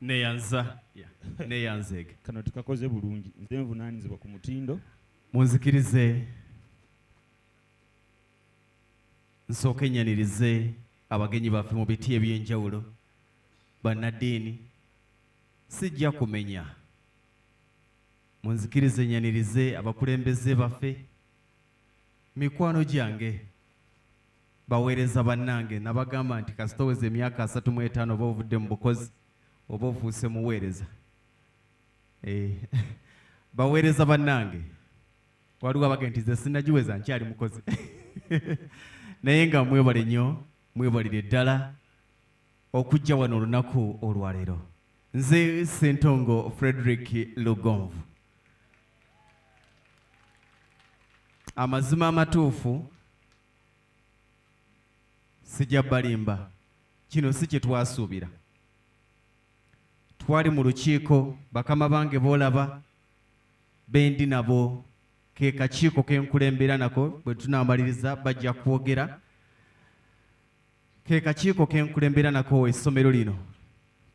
neyanza neyanzege kano tukakoze bulungi nze nvunaanyizibwa ku mutindo munzikirize nsooke nyanirize abagenyi baffe mu biti eby'enjawulo bannaddiini sijja kumenya munzikirize nyanirize abakulembeze baffe mikwano gyange baweereza bannange nabagamba nti kasitoweza emyaka 35 oba ovudde mu bukozi oba ofuuse muweereza baweereza bannange waliwo abage nti ze sinnagiweza nkyali mukozi naye nga mwebale nnyo mwebalire ddala okujja wano olunaku olwaleero. Nze Ssentongo Frederick Lugonvu. Amazima amatuufu sijja balimba, kino si kye twasuubira. Twali mu lukiiko, bakama bange boolaba bendi nabo ke kakiiko ke nkulembera nako bwe tunaamaliriza bajja kwogera. Ke kakiiko ke nkulembera nako essomero lino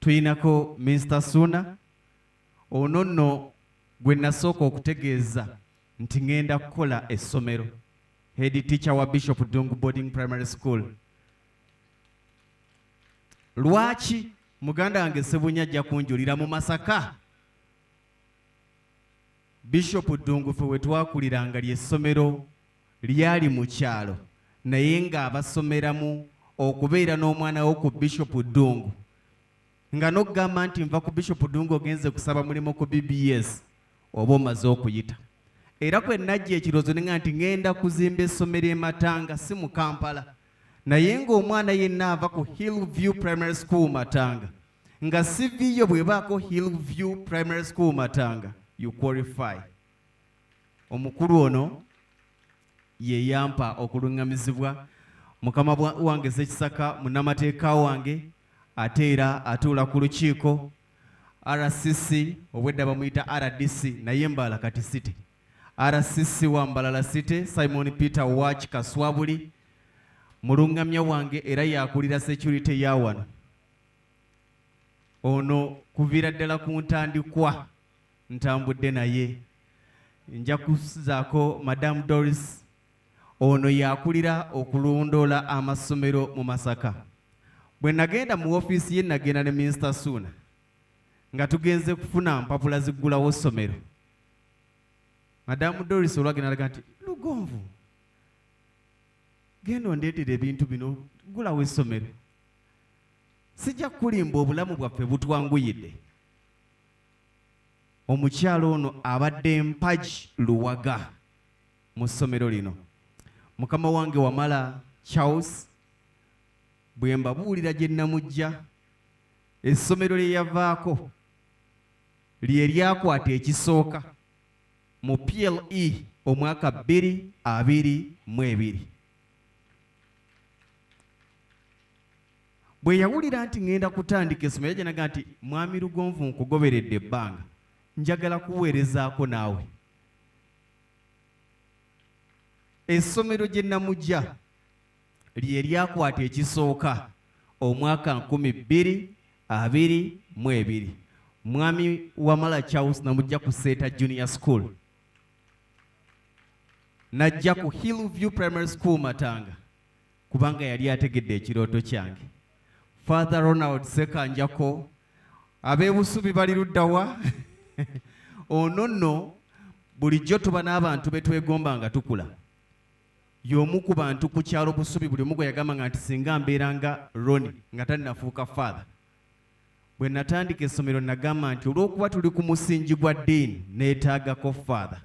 tuyinako Mr. Suna ono nno gwe nasooka okutegeeza nti ngenda kukola essomero, head teacher wa Bishop Dungu Boarding Primary School. Lwaki muganda wange Sebunya ajja kunjulira mu Masaka Bishop Dungu ffe we twakuliranga ly'essomero lyali mu kyalo naye nga abasomeramu okubeera n'omwana wo ku Bishop Dungu nga n'okugamba nti nva ku Bishop Dungu ogenze kusaba mulimu ku BBS oba omaze okuyita. Era kwe najja ekiroozo nenga nti ngenda kuzimba essomero e Matanga si mu Kampala naye ng'omwana yenna ava ku Hillview Primary School Matanga nga CV yo bw'ebaako Hillview Primary School Matanga you qualify. Omukulu ono ye yampa okulungamizibwa mukama wange Ssekisaka munnamateeka wange ate era atuula ku lukiiko RCC obwedda bamuyita RDC naye Mbala kati City RCC wa Mbalala City Simon Peter Watch Kaswabuli mulungamya wange era yakulira security ya wano ono kuviira ddala ku ntandikwa ntambudde naye nja kusizaako Madam Doris ono yakulira okulondoola amasomero mu Masaka. Bwe nagenda mu ofiisi ye nagenda ne Mr. Suna nga tugenze kufuna mpapula ziggulawo essomero. Madam Doris olwagenda alaga nti Lugonvu genda ondeetera ebintu bino gulawo essomero, sijja kulimba obulamu bwaffe butwanguyidde. Omukyalo ono abadde mpagi luwaga mu ssomero lino. Mukama wange Wamala Charles bwe mbabuulira gye nnamujja essomero lye yavaako lye lyakwata ekisooka mu PLE omwaka 2022. Bwe yawulira nti ngenda kutandika essomero gye naga nti Mwami Lugonvu nkugoberedde ebbanga njagala kuweerezaako naawe. Essomero gye nnamujja lye lyakwata ekisooka omwaka 2022. Mwami Wamala Charles namujja ku Seta Junior School, najja ku Hillview Primary School Matanga kubanga yali ategedde ekirooto kyange. Father Ronald Sekanjako ab'ebusubi bali luddawa ono nno bulijjo tuba n'abantu betwegomba nga tukula. Y'omu ku bantu ku kyalo busubi buli mugo yagamba nga nti singa mbeeranga Roni nga tannafuuka father. Bwe natandika essomero nagamba nti olw'okuba tuli ku musingi gwa ddiini neetaagako father.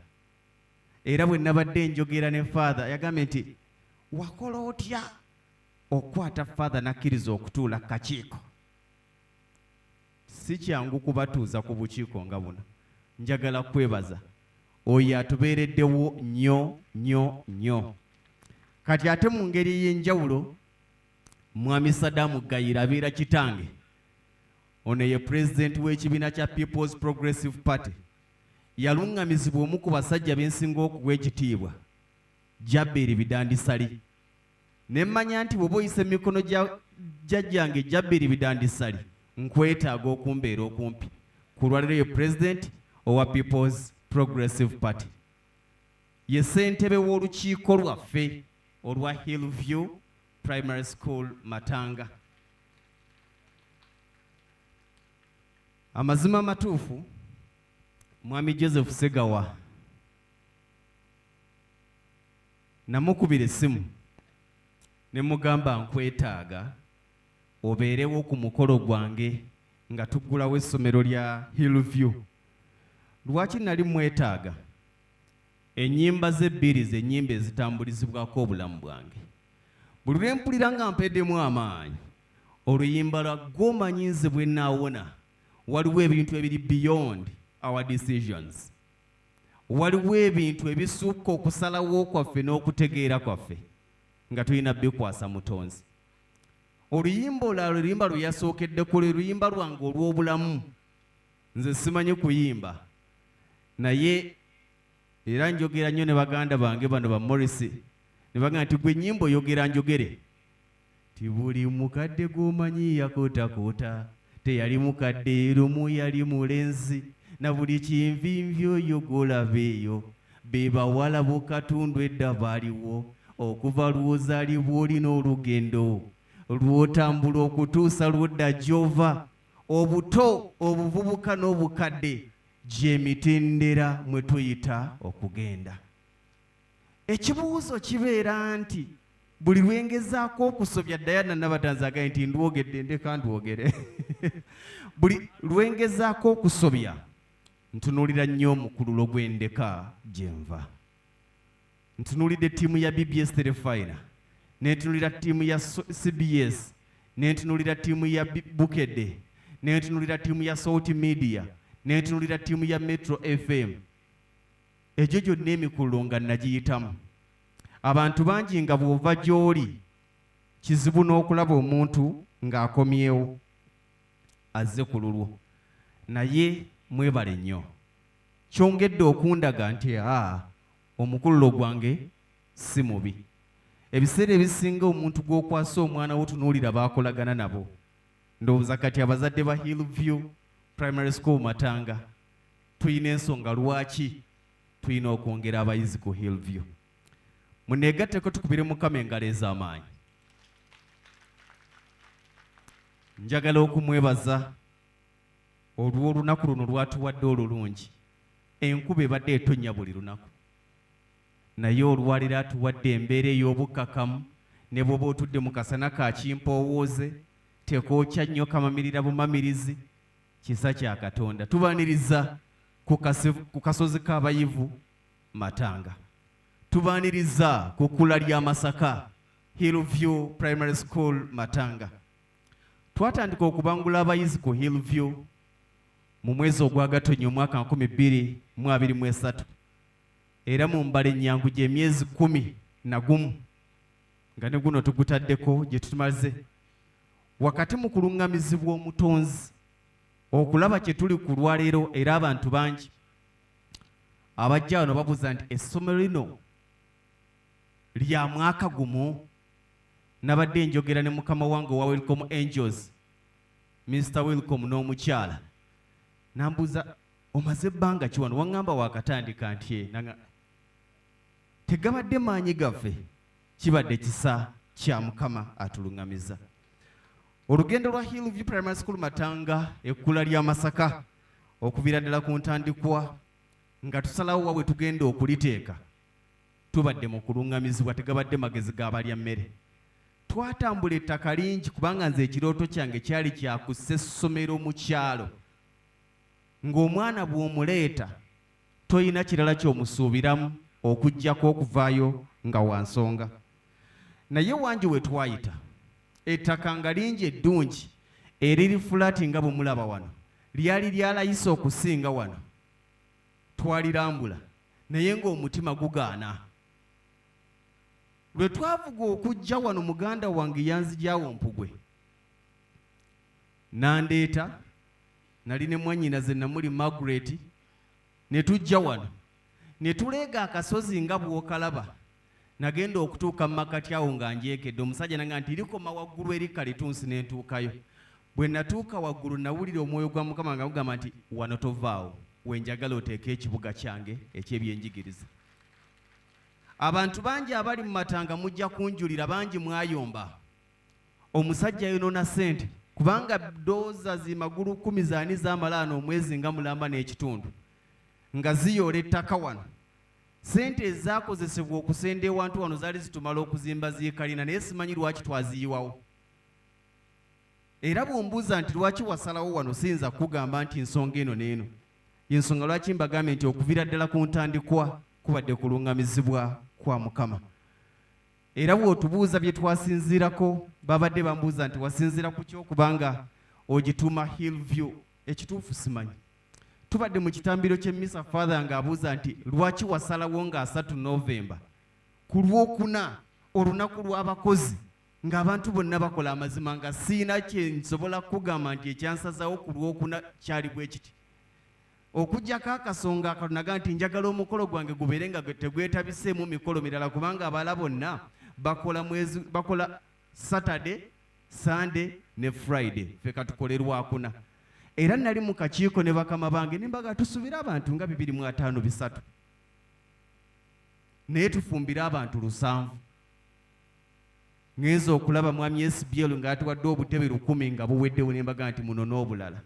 Era bwe nabadde njogera ne father yagambye nti wakola otya okwata father nakkiriza okutuula ku kakiiko. Si kyangu kubatuuza ku bukiiko nga buno. Njagala kwebaza oyo atubeereddewo nnyo nnyo nnyo. Kati ate mu ngeri y'enjawulo Mwami Sadamu Gayira abeera kitange. Ono ye president w'ekibiina kya People's Progressive Party. Yalungamizibwa omu ku basajja b'ensinga okuwa ekitiibwa Jabberi Bidandisali. Ne mmanya nti bw'oba oyisa emikono gya jjajjange Jabberi Bidandisali nkwetaaga okumbeera okumpi ku lwaliro ye president owa People's Progressive Party, ye ssentebe w'olukiiko lwaffe olwa Hillview Primary School Matanga. Amazima amatuufu, Mwami Joseph Segawa namukubira essimu ne mugamba nkwetaaga obeerewo ku mukolo gwange nga tuggulawo essomero lya Hillview. Lwaki nali mwetaaga? Ennyimba z'ebbiri z'ennyimba ezitambulizibwako obulamu bwange. Buli lwe mpulira nga mpeddemu amaanyi, oluyimba lwa gw'omanyi nze bwe nnaawona, waliwo ebintu ebiri beyond our decisions. Waliwo ebintu ebisukka okusalawo kwaffe n'okutegeera kwaffe nga tulina bikwasa Mutonzi. Oluyimba olulala oluyimba lwe yasookeddeko lwe luyimba lwange olw'obulamu. Nze simanyi kuyimba, naye era njogera nnyo ne baganda bange bano ba Morris ne bagamba nti gwe nnyimba oyogera njogere. Ti buli mukadde gw'omanyi yakootakoota, teyali mukadde lumu yali mulenzi, na buli kinvinvi oyo gw'olaba eyo be bawala b'okatundu edda baaliwo, okuva lw'ozaalibwa olina olugendo lw'otambula okutuusa lw'odda gy'ova, obuto obuvubuka n'obukadde gy'emitendera mwe tuyita okugenda. Ekibuuzo kibeera nti buli lwengezaako okusobya Diana Nabatanzi agaye nti ndwogedde ndeka ndwogere buli lwengezaako okusobya ntunuulira nnyo omukululo gw'endeka gye nva. Ntunuulidde ttiimu ya BBS Telefina, nentunuulira ttiimu ya CBS, nentunuulira ttiimu ya Bukedde, nentunuulira ttiimu ya Salt Media, nentunuulira ttiimu ya Metro FM. Egyo gyonna emikululo nga nagiyitamu. Abantu bangi nga bw'ova gy'oli kizibu n'okulaba omuntu ng'akomyewo azze ku lulwo, naye mwebale nnyo. Kyongedde okundaga nti omukululo gwange si mubi. Ebiseera ebisinga omuntu gw'okwasa omwana wo tunuulira baakolagana nabo. Ndowooza kati abazadde ba Hillview Primary School Matanga tuyina ensonga lwaki tuyina okwongera abayizi ku Hillview. Muneegatteko tukubire Mukama engalo ez'amaanyi. Njagala okumwebaza olw'olunaku luno lwatuwadde olulungi. Enkuba ebadde etonnya buli lunaku, naye olwaliro atuwadde embeera ey'obukkakamu. Ne bw'oba otudde mu kasana ka kimpowooze, tekookya nnyo kamamirira bumamirizi. Kisa kya Katonda. Tubaaniriza ku kasozi k'abayivu Matanga, tubaaniriza ku kkula lya Masaka Hillview Primary School Matanga. Twatandika okubangula abayizi ku Hillview mu mwezi ogwa Gatonnya omwaka 2023, era mu mbala ennyangu gy'emyezi 11 nga ne guno tugutaddeko gye tumaze wakati mu kuluŋŋamizibwa Omutonzi okulaba kye tuli ku lwaleero. Era abantu bangi abajja wano babuuza nti essomero lino lya mwaka gumu. Nabadde njogera ne mukama wange wa Welcome Angels, Mr. Welcome n'omukyala, nambuuza omaze ebbanga ki wano? Waŋŋamba wakatandika nti tegabadde maanyi gaffe, kibadde kisa kya Mukama atuluŋŋamiza. Olugendo lwa Hillview Primary School Matanga ekkula lya Masaka okuviira ddala ku ntandikwa nga tusalawo wa bwe tugenda okuliteeka, tubadde mu kuluŋŋamizibwa, tegabadde magezi g'abalya mmere. Twatambula ettaka lingi kubanga nze ekirooto kyange kyali kyakussa essomero mu kyalo, ng'omwana bw'omuleeta toyina kirala ky'omusuubiramu okuggyako okuvaayo nga wansonga. Naye wangi we twayita ettaka nga lingi eddungi eriri fulaati nga bwe mulaba wano, lyali lyalayisa okusinga wano. Twalirambula naye ng'omutima gugaana. Lwe twavuga okujja wano, muganda wange yanzigyawo Mpugwe nandeeta, nali ne mwannyina ze namuli Margaret, ne tujja wano ne tuleega akasozi nga bw'okalaba. Nagenda okutuuka mu makati awo nga njeekedde, omusajja nanga nti likoma waggulu eri Kalitunsi ne ntuukayo. bwe natuuka waggulu nawulira omwoyo gwa Mukama nga gugamba nti wano tovaawo wenjagala oteeka ekibuga kyange eky'ebyenjigiriza. Abantu bangi abali mu Matanga mujja kunjulira, bangi mwayomba. Omusajja yonoona ssente kubanga dooza zimagulu 10 zaani z'amalaano omwezi nga mulamba n'ekitundu nga ziyoola ettaka wano. Ssente ezaakozesebwa okusenda ewantu wano zaali zitumala okuzimba ziikalina, naye simanyi lwaki twaziyiwawo. Era bw'ombuuza nti lwaki wasalawo wano, siyinza kugamba nti ensonga eno n'eno. Yensonga lwaki mbagambye nti okuviira ddala ku ntandikwa kubadde kuluŋŋamizibwa kwa Mukama. Era bw'otubuuza bye twasinziirako, babadde bambuuza nti wasinziira ku ky'okubanga ogituuma Hillview. Ekituufu simanyi. Tubadde mu kitambiro ky'emmisa Father ng'abuuza nti lwaki wasalawo nga 3 Novemba ku Lwokuna olunaku lw'abakozi ng'abantu bonna bakola amazima, nga siina kye nsobola kugamba nti ekyansazawo ku Lwokuna kyali bwe kiti. Okuggyako akasonga akatonaga nti njagala omukolo gwange gubeere nga tegwetabiseemu mikolo mirala kubanga abala bonna bakola Saturday, Sunday ne Friday, ffe katukole Lwakuna. Era nali mu kakiiko ne bakama bange ne mbaga tusubire abantu nga 253 naye tufumbire abantu 700. Ngenza okulaba mwami SBL ng'atuwadde obutebe 1000 nga buweddewo ne mbaga nti muno n'obulala.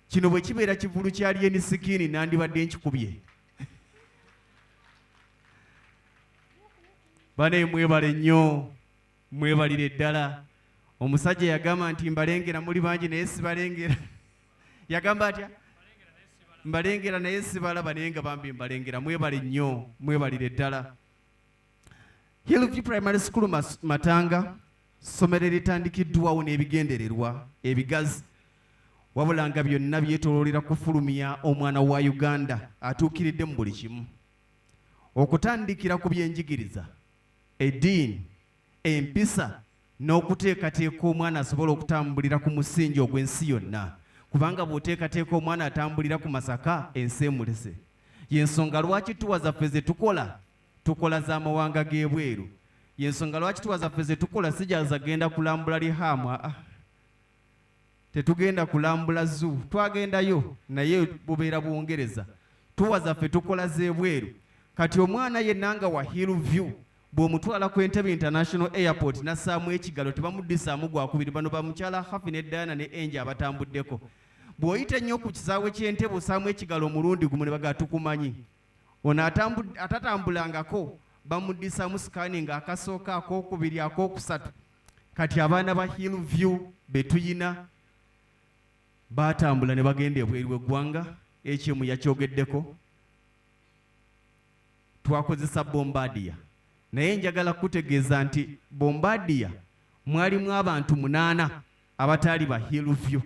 Kino bwe kibeera kivulu kyali enisikini nandibadde nkikubye. Bane mwebale nnyo, mwebalire ddala. Omusajja yagamba nti mbalengera muli bangi naye sibalengera. Yagamba atya? Mbalengera naye sibalaba naye nga bambi mbalengera. Mwebale nnyo, mwebalire ddala. Hillview Primary School Matanga, ssomero eritandikiddwawo n'ebigendererwa ebigazi. Wabula nga byonna byetooloolera kufulumya omwana wa Uganda atuukiridde mu buli kimu. Okutandikira ku byenjigiriza, eddiini, empisa, n'okuteekateeka omwana asobola okutambulira ku musingi ogw'ensi yonna. Kubanga bw'oteekateeka omwana atambulira ku masaka, ensi emulese. Y'ensonga lwaki tuwa zaffe ze tukola z'amawanga g'ebweru. Y'ensonga lwaki tuwa zaffe ze tukola sijaza genda kulambula lihamu. Tetugenda kulambula zoo, twagendayo naye bubeera Bungereza. Tuwa zaffe tukola z'ebweru. Kati omwana yennanga wa Hillview bw'omutwala ku Entebbe International Airport n'assaamu ekigalo tebamuddisaamu gwakubiri. Bano bamukyala Hafi ne Diana ne Enje abatambuddeko. Bw'oyita ennyo ku kisaawe ky'Entebbe ossaamu ekigalo omulundi gumu ne baga tukumanyi. Ono atatambulangako bamuddisaamu sikaani ng'akasooka, akokubiri, akokusatu. Kati abaana ba Hillview be tuyina baatambula ne bagenda ebweru w'eggwanga. Ekyemu yakyogeddeko. Twakozesa Bombardier. Naye njagala kutegeeza nti Bombardier mwalimu abantu 8 abataali ba Hillview.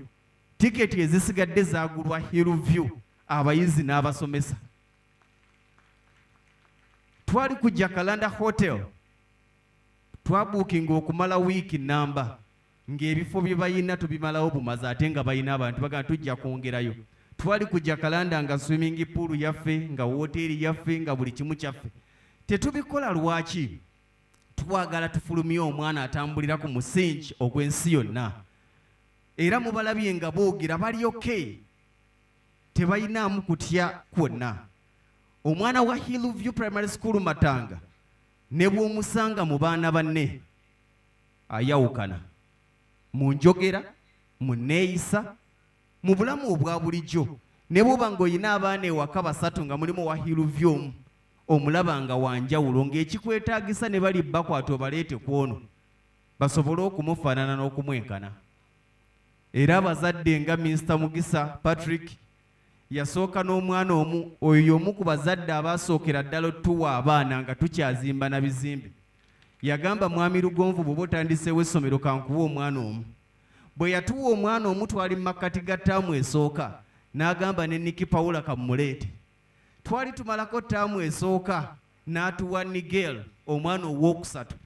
Tiketi ezisigadde zaagulwa Hillview, abayizi n'abasomesa. Twali ku Jacaranda Hotel. Twabuukinga okumala wiiki namba. Ng'ebifo bye bayina tubimalawo bumaze ate nga bayina abantu baga tujja kwongerayo. Twali ku Jacaranda nga swimming pool yaffe, nga woteeri yaffe, nga buli kimu kyaffe. Tetubikola lwaki? Twagala tufulumye omwana atambulira ku musingi ogw'ensi yonna. Era mubalabye nga boogera bali okay. Tebayinaamu kutya kwonna. Omwana wa Hillview Primary School Matanga ne bw'omusanga mu baana banne ayawukana. Mu njogera, mu neeyisa, mu bulamu obwa bulijjo. Ne bw'oba ng'oyina abaana ewaka 3 nga mulimu wa Hillview omu, omulaba nga wanjawulo ng'ekikwetaagisa ne bali bakwata obaleete ku ono basobole okumufaanana n'okumwenkana. Era abazadde nga Mr. Mugisa Patrick yasooka n'omwana omu, oyo omu ku bazadde abaasookera ddala otuwa abaana nga tukyazimba na bizimbe. Yagamba mwami Lugonvu bw'oba otandiseewo essomero kankuwa omwana omu. Bwe yatuwa omwana omu twali mu makkati ga ttaamu esooka, n'agamba ne Nikki Paula kamuleete. Twali tumalako ttaamu esooka n'atuwa Nigel omwana owookusatu.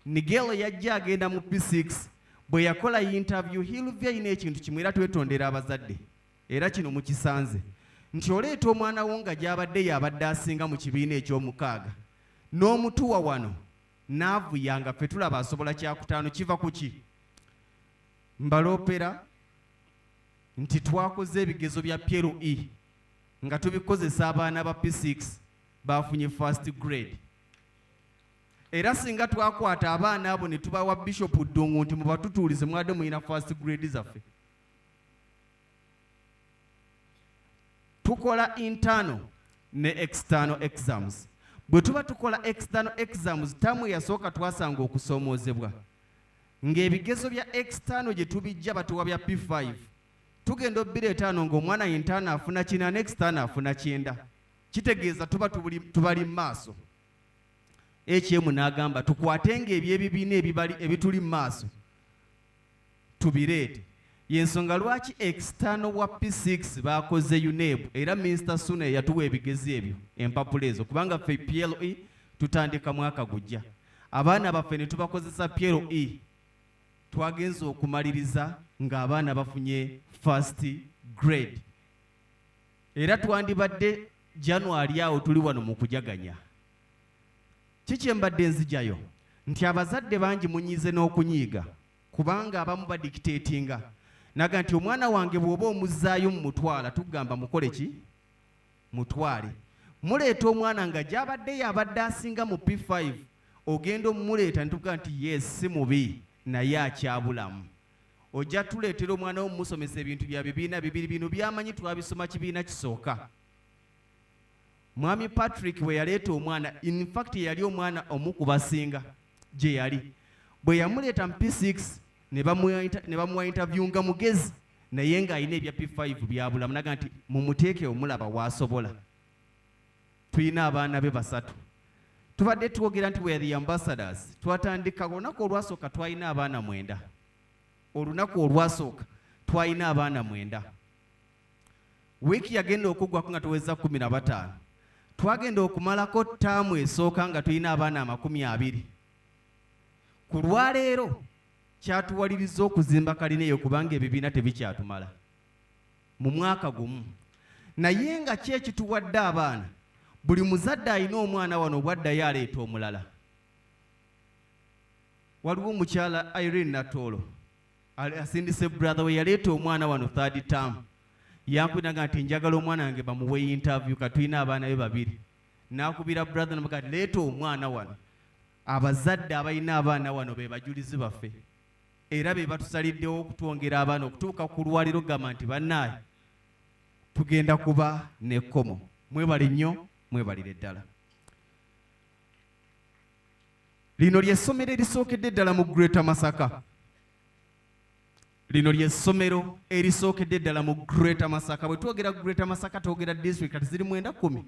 Nigel yajja agenda mu P6. Bwe yakola interview, Hillview ayina ekintu kimwe era twetondera abazadde. Era kino mukisanze. Nti oleeta omwana wo nga gy'abadde y'abadde asinga mu kibiina eky'omukaaga. N'omutuwa wano n'avuyanga ffe tulaba asobola kyakutaano kiva ku ki? Mbaloopera nti twakoze ebigezo bya PLE nga tubikozesa abaana ba P6 bafunye first grade. Era singa twakwata abaana abo ne tubawa Bishop Ddungu nti mubatutuulize mwadde muyina first grade zaffe. Tukola internal ne external exams. Bwe tuba tukola external exams tamu yasooka twasanga okusoomoozebwa. Ng'ebigezo bya external gye tubijja batuwa bya P5. Tugenda obireetaano ng'omwana internal afuna 9 ne external afuna 9. Kitegeeza tuba tubali mu maaso. HM n'agamba tukwatenga ebyebibiina ebituli mu maaso tubireete. Yensonga lwaki external wa P6 bakoze UNEB era Mr. Sune yatuwa ebigezo ebyo empapula ezo kubanga ffe PLE tutandika mwaka gujja. Abaana baffe ne tubakozesa PLE twagenza okumaliriza ng'abaana bafunye first grade. Era twandibadde January awo tuli wano mu kujaganya. Kiki mbadde nzijayo nti abazadde bangi munyize n'okunyiiga kubanga abamu badictatinga naga nti omwana wange bw'oba omuzzaayo mu mutwala tugamba mukole ki mutwale. Muleeta omwana nga gy'abadde yabadde asinga mu P5 ogenda omumuleeta nituga nti yes si mubi naye akyabulamu. Ojja tuleetera omwana wo mumusomesa ebintu bya bibiina bibiri bino byamanyi twabisoma kibiina kisooka. Mwami Patrick bwe yaleeta omwana in fact yali omwana omu ku basinga gye yali. Bwe yamuleeta mu P6 ne bamuwa interview nga mugezi naye ng'alina ebya P5 byabulamu naga nti mumuteeke omulaba waasobola. Tulina abaana be basatu. Tubadde twogera nti we are the ambassadors. Twatandika olunaku olwasooka twalina abaana 9. Olunaku olwasooka twalina abaana 9. Wiiki yagenda okuggwako nga tuweza 15. Twagenda okumalako ttaamu esooka nga tulina abaana 20. Ku lwaleero kyatuwaliriza okuzimba kalina eyo kubanga ebibiina tebikyatumala mu mwaka gumu. Naye nga ki ekituwadde abaana? Buli muzadde alina omwana wano bwaddayo aleeta omulala. Waliwo omukyala Irene Natolo asindise brother we yaleeta omwana wano 3rd term. Yankwinaga nti njagala omwana wange bamuwe interview katulina abaana be 2. Nakubira brother namuga nti leeta omwana wano. Abazadde abalina abaana wano be bajulizi baffe. Era be batusaliddewo okutwongera abaana okutuuka ku lwaliro gamba nti bannaaye tugenda kuba n'ekkomo. Mwebale nnyo, mwebalire ddala. Lino ly'essomero erisookedde ddala mu Greater Masaka. Lino ly'essomero erisookedde ddala mu Greater Masaka. Bwe twogera Greater Masaka twogera district kati ziri 9-10.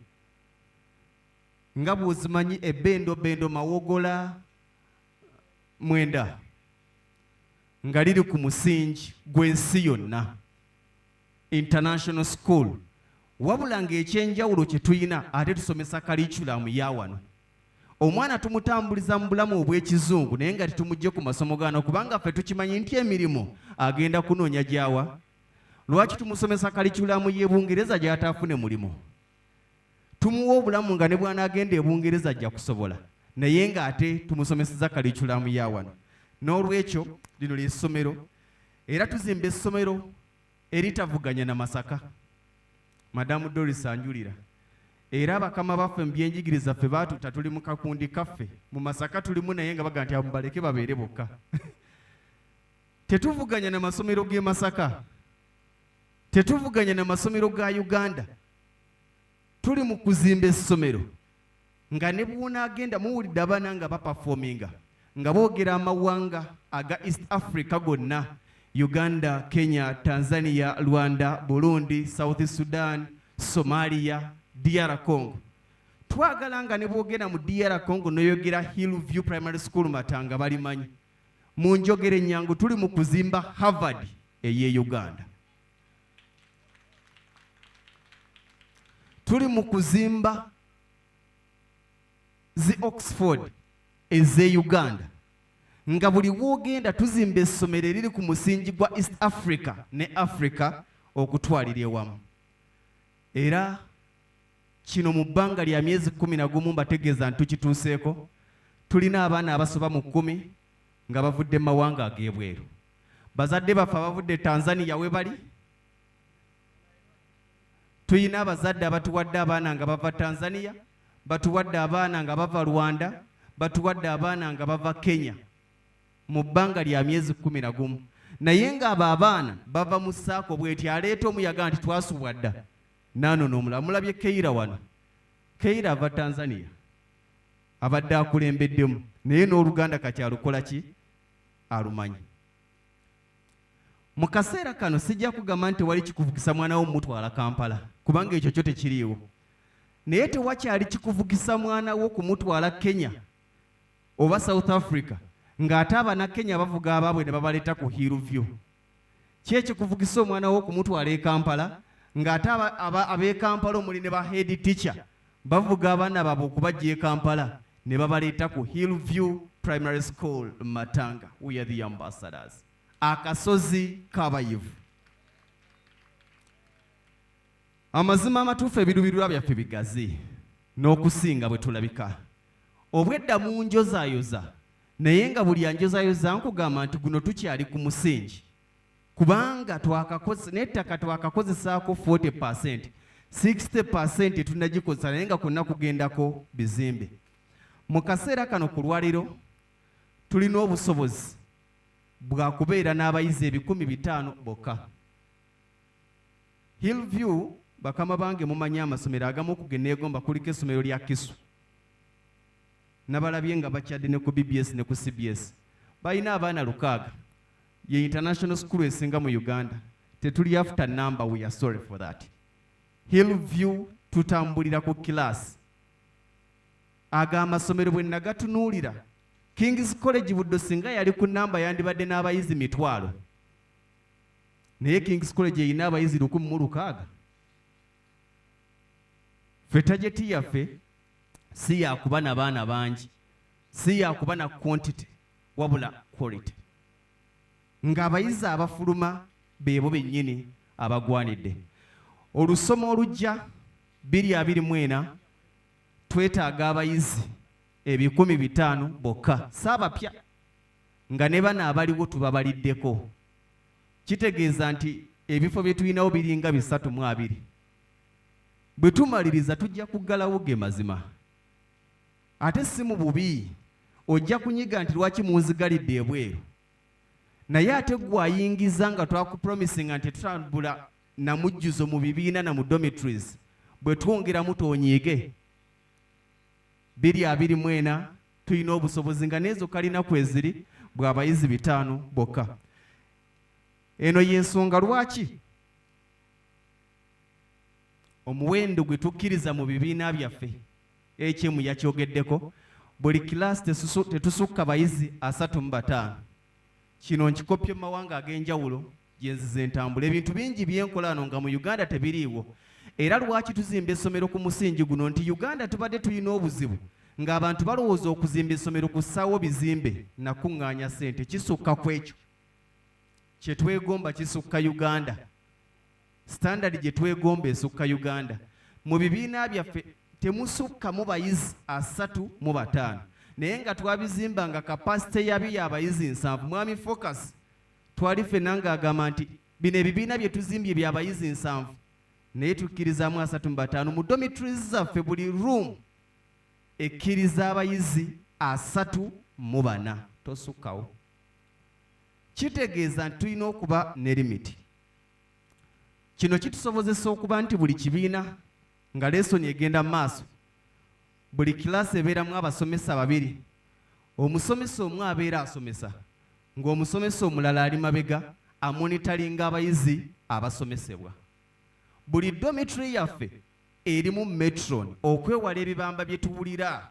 Nga bw'ozimanyi Bendo Mawogola 9 nga liri ku musingi gw'ensi yonna international school. Wabula ng'ekyenjawulo kye tuyina ate tusomesa curriculum ya wano. Omwana tumutambuliza mu bulamu obw'ekizungu naye nga tetumugye ku masomo gano kubanga ffe tukimanyi nti emirimu agenda kunoonya gyawa. Lwaki tumusomesa curriculum y'Ebungereza gy'ataafune mulimu? Tumuwa obulamu nga ne bw'anaagenda Ebungereza ajja kusobola naye ng'ate tumusomeseza curriculum ya wano. N'olwekyo lino ly'essomero era tuzimba essomero eritavuganya na Masaka. Madamu Doris anjulira. Era bakama baffe mu byenjigiriza ffe baatuta tuli mu kakundi kaffe. Mu Masaka tulimu naye nga baga nti amubaleke babeere bokka. Tetuvuganya na masomero g'e Masaka. Tetuvuganya na masomero ga Uganda. Tuli mu kuzimba essomero nga ne bw'onaagenda muwulidde abaana nga bapafominga nga boogera amawanga aga East Africa gonna. Uganda, Kenya, Tanzania, Rwanda, Burundi, South Sudan, Somalia, DR Congo. Twagala nga ne boogera mu DR Congo noyogera Hillview Primary School Matanga balimanyi. Mu njogera ennyangu tuli mu kuzimba Harvard ey'e Uganda. Tuli mu kuzimba zi Oxford ez'e Uganda. Nga buli wogenda tuzimba essomero eriri ku musingi gwa East Africa ne Africa okutwalira ewamu. Era kino mu bbanga lya myezi 11 mbategeeza ntukituuseeko. Tulina abaana abasoba mu 10 nga bavudde mu mawanga ag'ebweru. Bazadde baffe abavudde Tanzania we bali, tuyina abazadde abatuwadde abaana nga bava Tanzania, batuwadde abaana nga bava Rwanda, batuwadde abaana nga bava Kenya mu bbanga lya myezi 11, naye ng'abo abaana bava mu ssaako bw'eti aleeta omuyaga nti twasubwa dda naanono omulala. Mulabye Keira wano, Keira ava Tanzania abadde akulembeddemu, naye n'Oluganda kati alukola ki? Alumanyi. Mu kaseera kano sijja kugamba nti wali kikuvugisa mwana wo mutwala Kampala, kubanga ekyo kyo tekiriiwo, naye tewakyali kikuvugisa mwana wo kumutwala Kenya oba South Africa ng'ate Abannakenya bavuga abaabwe ne babaleeta ku Hillview. Ki ekikuvugisa omwana wo kumutwala e Kampala ng'ate ab'e Kampala omuli ne ba head teacher bavuga abaana baabwe okubajja e Kampala ne babaleeta ku Hillview Primary School Matanga. We are the ambassadors. Akasozi k'abayivu. Amazima amatuufu ebiruubirirwa byaffe bigazi n'okusinga bwe tulabika. Obwedda mu njozaayoza, naye nga buli anjozaayoza nkugamba nti guno tukyali ku musingi, kubanga n'ettaka twakakozesaako 40%, 60% tunagikozesa, naye nga konna kugendako bizimbe. Mu kaseera kano ku lwaliro tulina obusobozi bwa kubeera n'abayizi 500 bokka. Hillview bakama bange mumanyi amasomero agamu okugeneegomba kuliko essomero lya Kisu. Nabalabye nga bakyadde ne ku BBS ne ku CBS. Balina abaana 600. Ye international school esinga mu Uganda. Tetuli after number, we are sorry for that. Hillview tutambulira ku class. Aga amasomero bwe nagatunuulira, King's College Buddo singa yali ku namba yandibadde n'abayizi 1,000. Naye King's College erina abayizi 1,600. Ffe tajeti yaffe si yakuba na baana bangi, si yakuba na quantity wabula quality. Ng'abayizi abafuluma beebo bennyini abagwanidde. Olusomo olujja 2024 twetaaga abayizi 500 bokka, saabapya, nga ne bano abaliwo tubabaliddeko. Kitegeeza nti ebifo bye tulinawo biringa 320. Bwe tumaliriza tujja kuggalawo ge mazima. Ate si mu bubi, ojja kunyiga nti lwaki munzigalidde ebweru. Naye ate gwayingiza nga twakupromisinga nti tutambula na mujjuzo mu bibiina na mu dormitories, bwe twongeramu toonyiige. 2024 tulina obusobozi nga n'ezo kalina kweziri bw'abayizi 5 bokka. Eno y'ensonga lwaki omuwendo gwe tukkiriza mu bibiina byaffe HM yakyogeddeko, buli kilaasi tetusukka bayizi 35. Kino nkikopye mu mawanga ag'enjawulo gye nzize entambula. Ebintu bingi byenkola wano nga mu Uganda tebiriiwo. Era lwaki tuzimba essomero ku musingi guno nti Uganda tubadde tulina obuzibu ng'abantu balowooza okuzimba essomero kussaawo bizimbe na kuŋŋaanya ssente. Kisukka ku ekyo kye twegomba, kisukka Uganda. Standard gye twegomba esukka Uganda. Mu bibiina byaffe temusukkamu bayizi 35, naye nga twabizimba nga kapasite yabyo y'abayizi 7. Mwami Focus twali ffenna ng'agamba nti bino ebibiina bye tuzimbye by'abayizi 7, naye tukkirizaamu 35. Mu dormitories zaffe buli room ekkiriza abayizi 34. Tosukkawo. Kitegeeza nti tulina okuba ne limiti. Kino kitusobozesa okuba nti buli kibiina nga lesoni egenda mu maaso, buli kilaasi ebeeramu abasomesa 2. Omusomesa omu abeera asomesa, ng'omusomesa omulala ali mabega amonitalinga abayizi abasomesebwa. Buli dormitory yaffe erimu metron okwewala ebibamba bye tuwulira.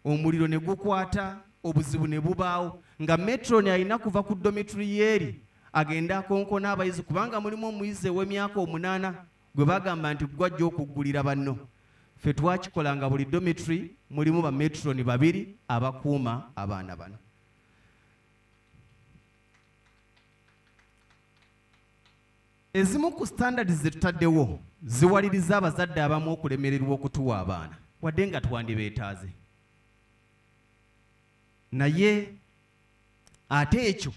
Omuliro ne gukwata, obuzibu ne bubaawo, nga metron alina kuva ku dormitory yeeri agenda akonkona abayizi, kubanga mulimu omuyizi ow'emyaka 8 gwe bagamba nti gwajja okuggulira banno. Ffe twakikola nga buli dormitory mulimu ba metron 2 abakuuma abaana bano. Ezimu ku standards ze tutaddewo ziwaliriza abazadde abamu okulemererwa okutuwa abaana wadde nga twandibeetaaze. Naye ate ekyo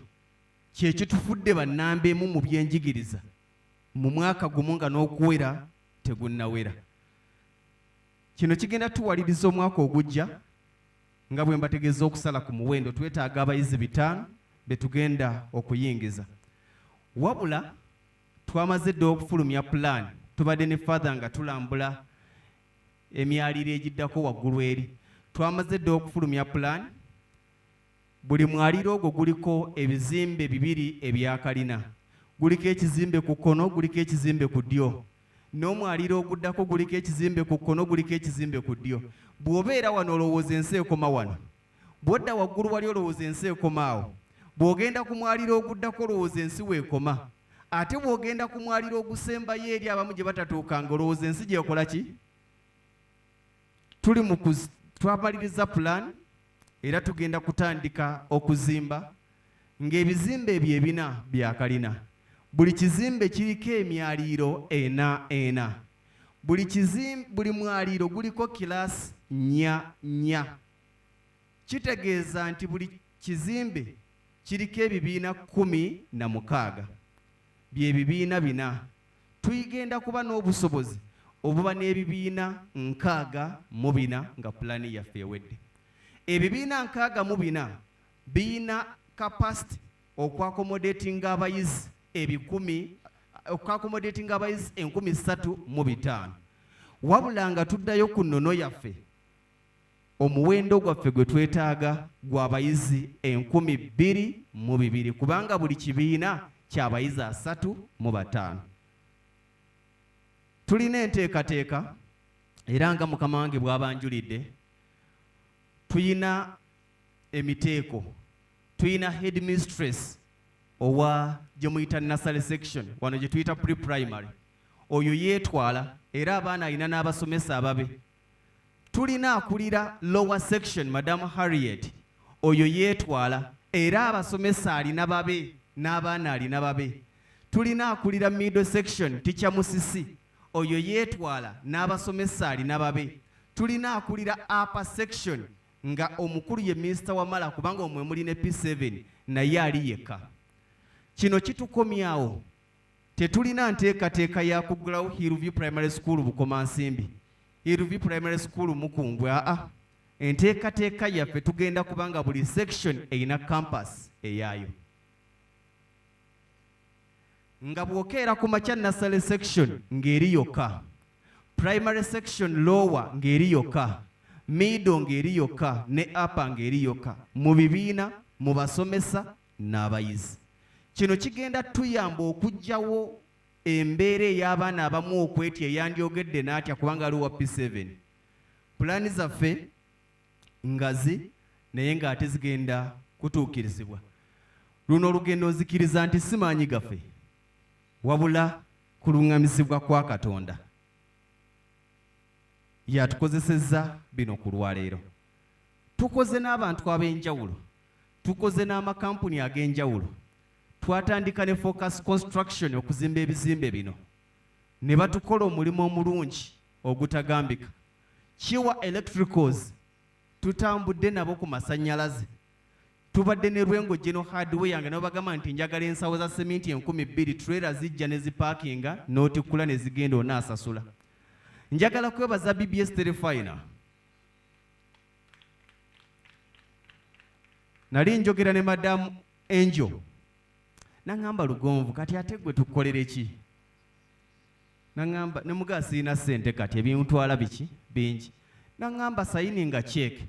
kye kitufudde bannambeemu mu byenjigiriza mu mwaka gumu nga n'okuwera tegunnawera. Kino kigenda tuwaliriza omwaka ogujja nga bwe mbategeeza okusala ku muwendo twetaaga abayizi 5 be tugenda okuyingiza. Wabula twamaze dde okufulumya plan, tubadde ne father nga tulambula emyaliro egiddako waggulu eri. Twamaze dde okufulumya plan. Buli mwaliro ogwo guliko ebizimbe 2 ebya kalina. Guliko ekizimbe ku kkono, guliko ekizimbe ku ddyo. N'omwaliro oguddako guliko ekizimbe ku kkono, guliko ekizimbe ku ddyo. Bw'obeera wano olowooza ensi ekoma wano. Bw'odda waggulu wali olowooza ensi ekoma awo. Bw'ogenda ku mwaliro oguddako olowooza ensi weekoma. Ate bw'ogenda ku mwaliro ogusembayo eri abamu gye batatuukanga olowooza ensi gyekola ki? Twamaliriza plan era tugenda kutandika okuzimba ng'ebizimbe ebyo 4 bya kalina. Buli kizimbe kiriko emyaliro 4. Buli mwaliro guliko kilaasi 4. Kitegeeza nti buli kizimbe kiriko ebibiina 16. By'ebibiina 4. Tuyigenda kuba n'obusobozi obuba n'ebibiina 64 nga pulaani yaffe ewedde. Ebibiina 64 biina capacity okwakomodatinga abayizi 3,500. Wabula nga tuddayo ku nnono yaffe, omuwendo gwaffe gwe twetaaga gw'abayizi 22,000 kubanga buli kibiina ky'abayizi 35. Tulina enteekateeka era nga mukama wange bw'abanjulidde, tuyina emiteeko, tuyina headmistress owa gye muyita nursery section, wano gye tuyita pre-primary. Oyo yeetwala era abaana alina n'abasomesa ababe. Tulina akulira lower section, Madam Harriet, oyo yeetwala era abasomesa alina babe n'abaana alina babe. Tulina akulira middle section, Teacher Musisi, oyo yeetwala n'abasomesa alina babe. Tulina akulira upper section nga omukulu ye Mr. Wamala kubanga omwe mulina P7 naye ali yekka. Kino kitukomyawo. Tetulina nteekateeka ya kuggulawo Hillview Primary School Bukomansimbi, Hillview Primary School Mukumbwe. Enteekateeka yaffe tugenda kubanga buli section eyina campus eyaayo. Nga bw'okeera ku makya nursery section ng'eri yokka, primary section lower ng'eri yokka, middle ng'eri yokka, ne upper ng'eri yokka, mu bibiina, mu basomesa n'abayizi. Kino kigenda tuyamba okuggyawo embeera ey'abaana abamu okwetya eyandyogedde n'atya kubanga aliwo P7. Pulaani zaffe ngazi naye ng'ate zigenda kutuukirizibwa. Luno olugendo nzikiriza nti si maanyi gaffe wabula kuluŋŋamizibwa kwa Katonda yatukozesezza bino ku lwaleero. Tukoze n'abantu ab'enjawulo, tukoze n'amakampuni ag'enjawulo. Twatandika ne Focus Construction okuzimba ebizimbe bino, ne batukola omulimu omulungi ogutagambika. Kiwa Electricals tutambudde nabo ku masannyalaze. Tubadde ne Lwengo General Hardware nga nabo bagamba nti njagala ensawo za seminti 2,000 trailer zijja ne zipaakinga n'otikkula ne zigenda onaasasula. Njagala kwebaza BBS Telefina. Nali njogera ne Madam Angel. Nangamba Lugonvu kati ate gwe tukolere ki? Nangamba ne muga sirina ssente kati ebintwala biki bingi. Nangamba sayininga check.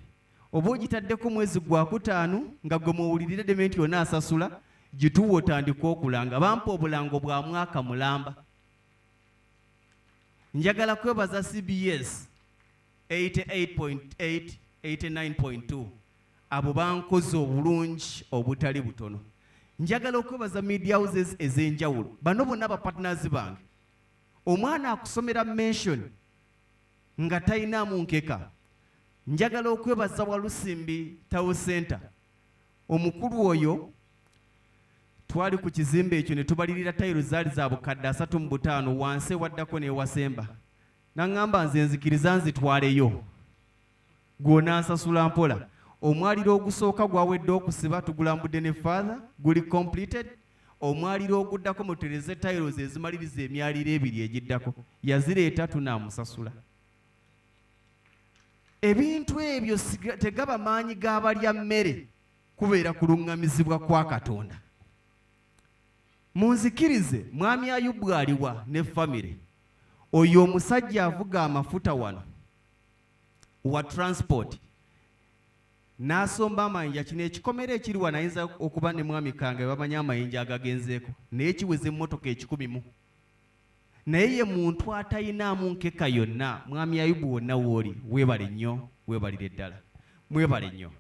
Oba ogitaddeko mwezi gwa 5 nga gwe muwulirire dementi onaasasula gituwa otandika okulanga. Bampa obulango bwa mwaka mulamba. Njagala kwebaza CBS 88.8, 89.2 abo bankoze obulungi obutali butono. Njagala okwebaza media houses ez'enjawulo, bano bonna ba partners bange. Omwana akusomera mention nga talinamu nkeka. Njagala okwebaza Walusimbi Town Center. Omukulu oyo twali ku kizimbe ekyo ne tubalirira tayiro zaali za bukadde 35 wansi waddako ne wasemba. Nangamba nze nzikiriza nzitwaleyo. Gwona nsasula mpola. Omwaliro ogusooka gwawedde okusiba tugulambudde ne father guli completed. omwaliro oguddako mutereze tayiroz ezimaliriza emyaliro ebiri egiddako yazireeta tunaamusasula. Ebintu ebyo tegaba maanyi g'abalya mmere, kubeera kuluŋŋamizibwa kwa Katonda. Munzikirize, mwami Ayubu aliwa ne famire. Oyo omusajja avuga amafuta wano wa transport n'asomba amayinja. Kino ekikomera ekiri wano ayinza okuba ne mwami Kanga bamanyi amayinja agagenzeeko naye kiweze emmotoka 100. Naye ye muntu atayinaamu nkeka yonna. Mwami Ayubu wonna wooli, weebale nnyo, weebalire ddala, mwebale nnyo.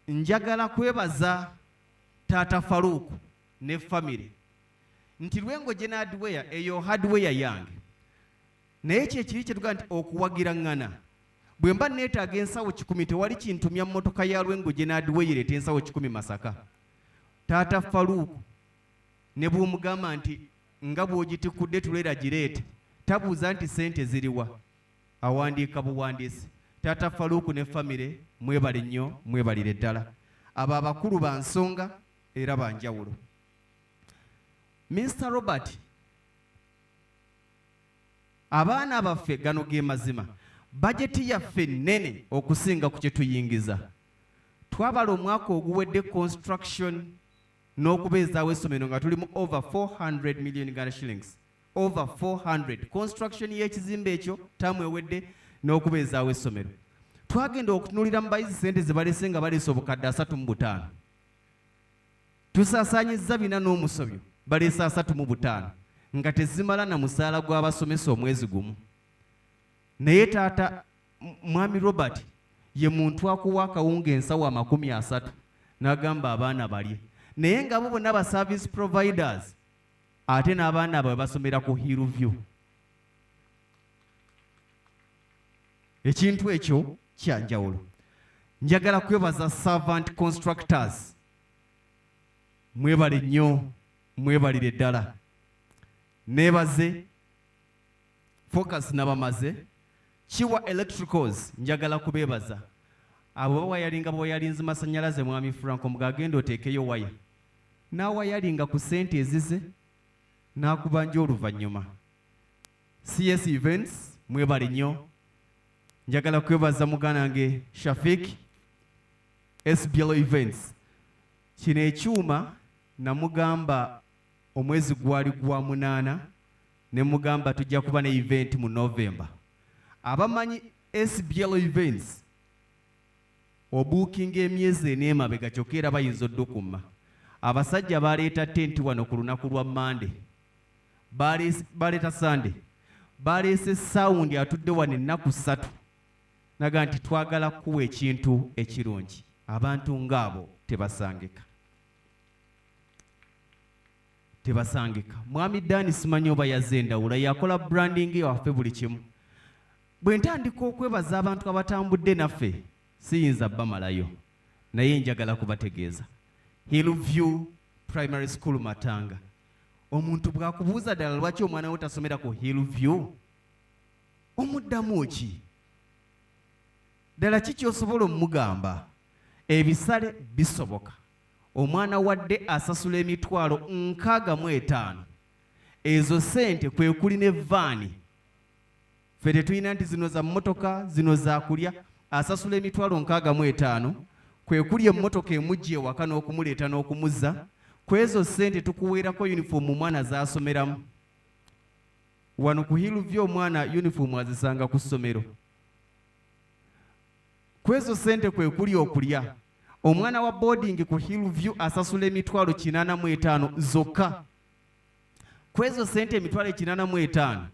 Njagala kwebaza Taata Faruku ne famire nti lwengo gye hardware eyo hardware yange, naye kyekiri kye tugaa nti okuwagira ŋŋana. Bwe mba neetaaga ensawo 10 tewali kintumya mmotoka ya lwengo gye hardware ireeta ensawo 10 Masaka. Taata Faruku ne bw'omugamba nti nga bw'ogitikudde tuleera gireete, tabuuza nti sente ziriwa, awandiika buwandiisi. Taata Faruku ne famire mwebale nnyo, mwebalire ddala. Abo abakulu ba nsonga era banjawulo. Mr. Robert, abaana baffe gano ge mazima, bajeti yaffe nnene okusinga ku kye tuyingiza. Twabala omwaka oguwedde construction n'okubeezaawo essomero nga tulimu over 400 million Uganda shillings. Over 400. Construction y'ekizimbe ekyo taamu ewedde n'okubeezaawo essomero. Twagenda okutunuulira mu bayizi sente ze balese nga baleese obukadde 35. Tusaasaanyizza 4 n'omusobyo baleese 35 nga tezimala na musaala gw'abasomesa omwezi gumu. Naye taata mwami Robert ye muntu akuwa akawunga ensawo 30 n'agamba abaana balye. Naye nga bo bonna ba service providers ate n'abaana abwe basomera ku Hillview. Ekintu ekyo kyanjawulo. Njagala kwebaza servant constructors. Mwebale nnyo, mwebalire ddala. Neebaze Focus n'abamaze. Chiwa Electricals njagala kubeebaza. Abo bawayalinga bwayalinze masannyalaze mwami Franco mugagenda oteekeyo waya. N'awayalinga ku sente ezize n'akubanja oluvannyuma. CS Events mwebale nnyo. Njagala kwebaza muganange Shafik SBL Events. Kino ekyuma namugamba omwezi gwali gwa 8 ne mugamba tujja kuba ne event mu November. Abamanyi SBL Events obuukinga emyezi n'emabega kyokka era bayinza oddukuma. Abasajja baleeta tenti wano ku lunaku lwa Monday. Baleeta Sunday. Baleese sound atudde wano ennaku 3. Naga nti twagala kuwa ekintu ekirungi. Abantu ng'abo tebasangika. Tebasangika. Mwami Dani simanyi oba yazze endawula yakola branding yaffe buli kimu. Bwe ntandika okwebaza abantu abatambudde naffe siyinza bamalayo. Naye njagala kubategeeza. Hillview Primary School Matanga. Omuntu bw'akubuuza ddala lwaki omwana we tasomera ku Hillview, omuddamu ki? Ddala kiki osobola omugamba? Ebisale bisoboka. Omwana wadde asasula emitwalo 65. Ezo sente kwe kuli ne vaani. Ffe tetulina nti zino za mmotoka, zino za kulya. Asasula emitwalo 65. Kwe kuli emmotoka emujja ewaka n'okumuleeta n'okumuzza. Kwezo sente tukuweerako uniform omwana zaasomeramu. Wano ku Hillview omwana uniform azisanga ku ssomero. Kwezo sente kwe kuli okulya. Omwana wa boarding ku Hillview asasula emitwalo 85 zokka. Kwezo sente emitwalo 85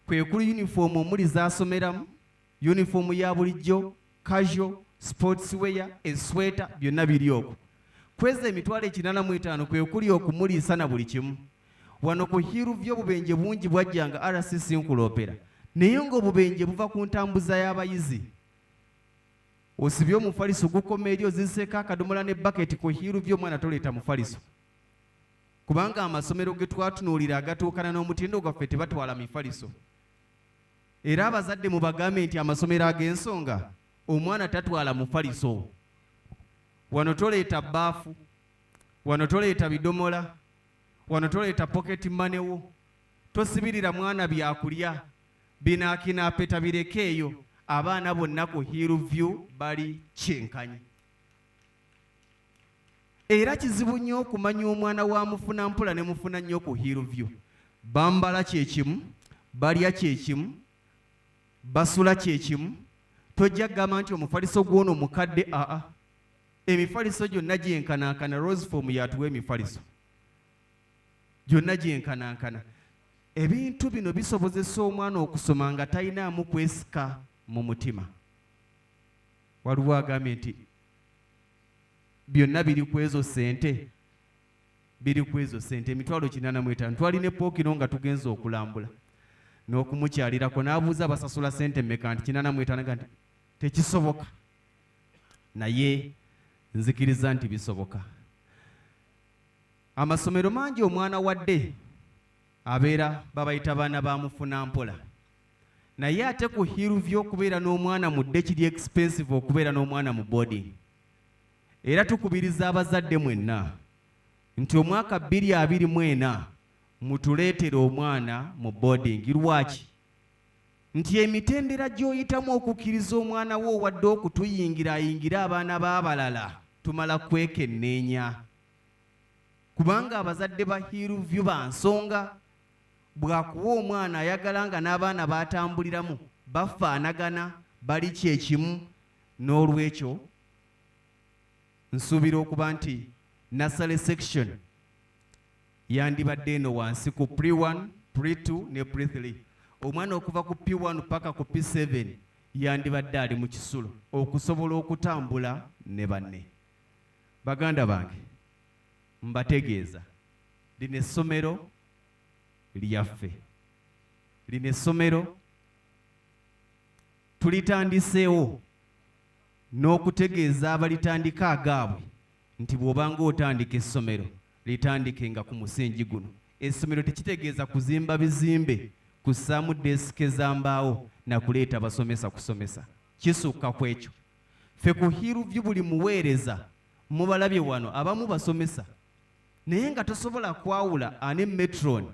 kwe kuli uniform omuli zaasomeramu, uniform ya bulijjo, casual, sportswear, esweater byonna biri okwo. Kweza emitwalo 85 kwe kuli okumuliisa na buli kimu. Wano ku Hillview obubenje bungi bwajjanga RCC nkuloopera. Naye ng'obubenje buva ku ntambuza y'abayizi. Osibye omufaliso gukoma eri oziseeko akadomola ne bucket ku Hillview omwana toleeta mufaliso. Kubanga amasomero ge twatunuulira agatuukana n'omutindo gwaffe tebatwala mifaliso. Era abazadde mubagambe nti amasomero ag'ensonga omwana tatwala mufaliso. Wano toleeta bbaafu, wano toleeta bidomola, wano toleeta pocket money wo, tosibirira mwana byakulya, binaakinapeta birekeeyo. Abaana bonna ku Hillview bali kyenkanyi. Era kizibu nnyo okumanya omwana wa mufuna mpula ne mufuna nnyo ku Hillview. Bambala kyekimu, balya kyekimu, basula kyekimu. Tojja kugamba nti omufaliso gw'ono mukadde. Emifaliso gyonna gyenkanankana. Roseform yatuwa emifaliso gyonna gyenkanankana. Ebintu bino bisobozesa omwana okusoma nga talinaamu kwesika mu mutima. Waliwo agambye nti byonna biri ku ezo ssente, biri ku ezo ssente $485. Twalina epookino nga tugenza okulambula n'okumukyalirako n'abuuza basasula ssente mmeka, nti $485 nti tekisoboka. Naye nzikiriza nti bisoboka. Amasomero mangi omwana wadde abeera babayita baana ba mufuna mpola. Naye ate ku Hillview okubeera n'omwana mudde kiri expensive okubeera n'omwana mu boarding. Era tukubiriza abazadde mwenna nti omwaka 2024 mutuleetere omwana mu boarding. Lwaki? Nti emitendera gy'oyitamu okukkiriza omwana wo wadde okutuyingira abaana b'abalala tumala kwekenneenya. Kubanga abazadde ba Hillview ba nsonga. Bwakuwa omwana ayagala nga n'abaana batambuliramu bafaanagana, bali kyekimu. N'olwekyo nsuubira okuba nti nursery section yandibadde eno wansi ku pre-1, pre-2 ne pre-3. Omwana okuva ku P1 paka ku P7 yandibadde ali mu kisulo okusobola okutambula ne banne. Baganda bange, mbategeeza lino essomero lyaffe. Lino essomero tulitandiseewo n'okutegeeza abalitandika agaabwe nti bw'obanga otandika essomero litandike nga ku musingi guno. Essomero tekitegeeza kuzimba bizimbe, kussaamu desike za mbaawo na kuleeta basomesa kusomesa. Kisukka ku ekyo. Ffe ku Hillview buli muweereza mubalabye wano abamu basomesa, naye nga tosobola kwawula ani metron,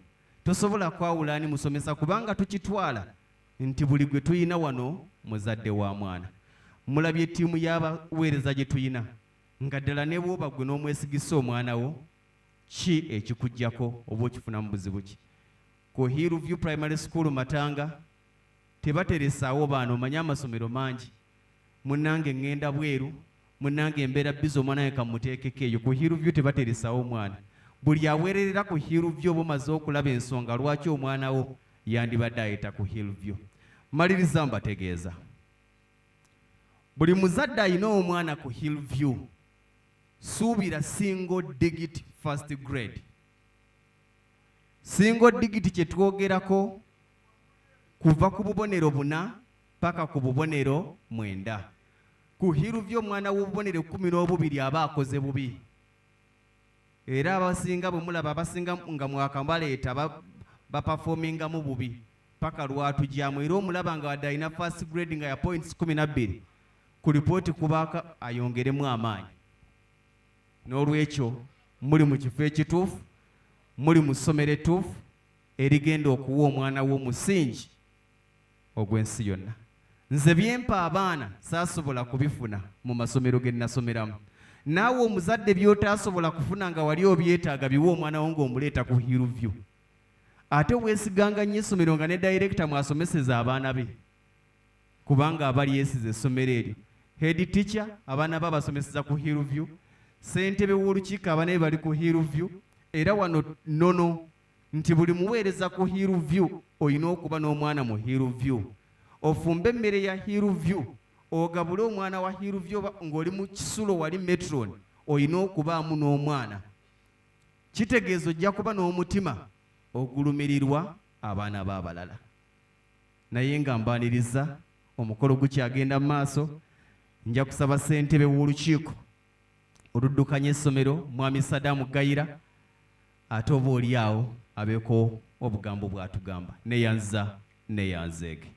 tosobola kwawula ani musomesa, kubanga tukitwala nti buli gwe tuyina wano muzadde wa mwana. Mulabye ettiimu y'abaweereza gye tuyina, nga ddala ne bw'oba gwe n'omwesigisa omwana wo, ki ekikuggyako oba okifuna mu buzibu ki? Ku Hillview Primary School Matanga tebateresaawo baana, omanye amasomero mangi. Munnange ngenda bweru, munnange mbeera bizi, omwana we kamuteekeko eyo. Ku Hillview tebateresaawo mwana. Buli aweererera ku Hillview oba omaze okulaba ensonga lwaki omwana wo yandibadde ayita ku Hillview. Maliriza mbategeeza, buli muzadde alina omwana ku Hillview, suubira single digit first grade. Single digit kye twogerako kuva ku bubonero 4 paka ku bubonero 9. Ku Hillview omwana w'obubonero 12 aba akoze bubi. Era abasinga bwe mulaba abasinga nga mwaka baleeta baperformingamu bubi paka lwatugyamu. Era omulaba nga wadde alina first grade nga ya points 12, ku lipooti kubaaka ayongeremu amaanyi. N'olwekyo muli mu kifo ekituufu, muli mu ssomero ettuufu erigenda okuwa omwana w'omusingi ogw'ensi yonna. Nze byempa abaana saasobola kubifuna mu masomero ge nasomeramu. Naawe omuzadde by'otaasobola kufuna nga wali obyetaaga biwa omwana wo ng'omuleeta ku Hillview. Ate weesiganga nnyo essomero nga ne director mwasomeseza abaana be, kubanga aba lyesize essomero eryo. Head teacher abaana babasomeseza ku Hillview, ssentebe w'olukiiko abaana be bali ku Hillview. Era wano nono nti buli muweereza ku Hillview olina okuba n'omwana mu Hillview. Ofumbe emmere ya Hillview, ogabule omwana wa Hillview ng'oli mu kisulo wali metron, olina okubaamu n'omwana. Kitegeeza ojja kuba n'omutima ogulumirirwa abaana b'abalala. Naye nga mbaaniriza, omukolo gukyagenda mu maaso. Nja kusaba ssentebe w'olukiiko oluddukanya essomero, Mwami Saddam Gayira, ate oba oli awo abeeko obugambo bw'atugamba. Neyanza neyanzeege.